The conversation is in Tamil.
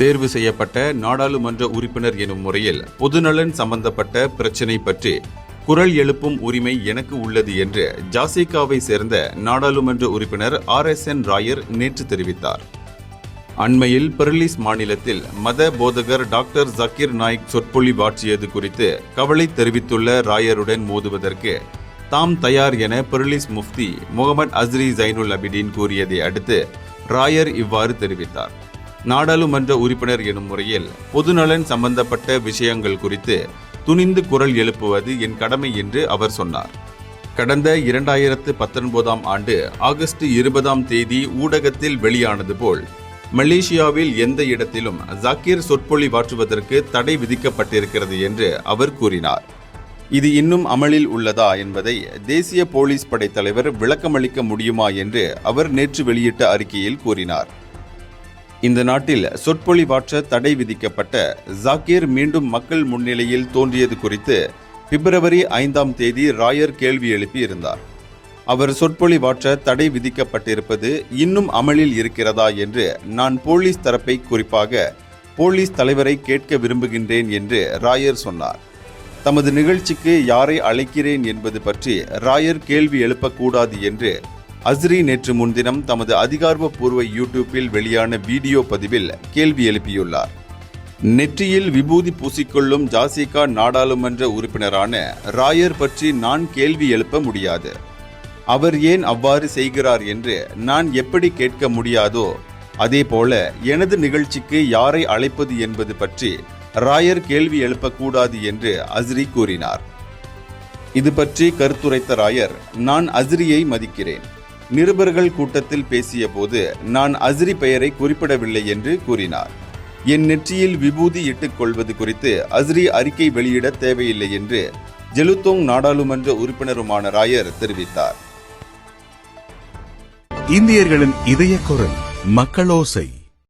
தேர்வு செய்யப்பட்ட நாடாளுமன்ற உறுப்பினர் எனும் முறையில் பொதுநலன் சம்பந்தப்பட்ட பிரச்சினை பற்றி குரல் எழுப்பும் உரிமை எனக்கு உள்ளது என்று ஜாசிகாவை சேர்ந்த நாடாளுமன்ற உறுப்பினர் RSN ராயர் நேற்று தெரிவித்தார். அண்மையில் பெர்லிஸ் மாநிலத்தில் மத போதகர் டாக்டர் ஜக்கீர் நாயக் சொற்பொழிவாற்றியது குறித்து கவலை தெரிவித்துள்ள ராயருடன் மோதுவதற்கு தாம் தயார் என பெர்லிஸ் முஃப்தி முகமது அஸ்ரி ஜைனுல் அபிடீன் கூறியதை அடுத்து ராயர் இவ்வாறு தெரிவித்தார். நாடாளுமன்ற உறுப்பினர் எனும் முறையில் பொதுநலன் சம்பந்தப்பட்ட விஷயங்கள் குறித்து துணிந்து குரல் எழுப்புவது என் கடமை என்று அவர் சொன்னார். கடந்த 2019 ஆண்டு ஆகஸ்ட் 20 ஊடகத்தில் வெளியானது போல் மலேசியாவில் எந்த இடத்திலும் ஜக்கீர் சொற்பொழிவாற்றுவதற்கு தடை விதிக்கப்பட்டிருக்கிறது என்று அவர் கூறினார். இது இன்னும் அமலில் உள்ளதா என்பதை தேசிய போலீஸ் படை தலைவர் விளக்கமளிக்க முடியுமா என்று அவர் நேற்று வெளியிட்ட அறிக்கையில் கூறினார். இந்த நாட்டில் சொற்பொழிவாற்ற தடை விதிக்கப்பட்ட ஜக்கீர் மீண்டும் மக்கள் முன்னிலையில் தோன்றியது குறித்து பிப்ரவரி 5 ராயர் கேள்வி எழுப்பி இருந்தார். அவர் சொற்பொழிவாற்ற தடை விதிக்கப்பட்டிருப்பது இன்னும் அமலில் இருக்கிறதா என்று நான் போலீஸ் தரப்பை, குறிப்பாக போலீஸ் தலைவரை கேட்க விரும்புகின்றேன் என்று ராயர் சொன்னார். தமது நிகழ்ச்சிக்கு யாரை அழைக்கிறேன் என்பது பற்றி ராயர் கேள்வி எழுப்பக்கூடாது என்று அஸ்ரி நேற்று முன்தினம் தமது அதிகாரப்பூர்வ யூடியூப்பில் வெளியான வீடியோ பதிவில் கேள்வி எழுப்பியுள்ளார். நெற்றியில் விபூதி பூசிக்கொள்ளும் ஜாசிகா நாடாளுமன்ற உறுப்பினரான ராயர் பற்றி நான் கேள்வி எழுப்ப முடியாது. அவர் ஏன் அவ்வாறு செய்கிறார் என்று நான் எப்படி கேட்க முடியாதோ அதேபோல எனது நிகழ்ச்சிக்கு யாரை அழைப்பது என்பது பற்றி ராயர் கேள்வி எழுப்பக்கூடாது என்று அஸ்ரி கூறினார். இது பற்றி கருத்துரைத்த ராயர், நான் அஸ்ரியை மதிக்கிறேன். நிருபர்கள் கூட்டத்தில் பேசிய போது நான் அஸ்ரி பெயரை குறிப்பிடவில்லை என்று கூறினார். என் நெற்றியில் விபூதி இட்டுக் கொள்வது குறித்து அஸ்ரி அறிக்கை வெளியிட தேவையில்லை என்று ஜெலுத்தோங் நாடாளுமன்ற உறுப்பினருமான ராயர் தெரிவித்தார். இந்தியர்களின் இதய குரல் மக்களோசை.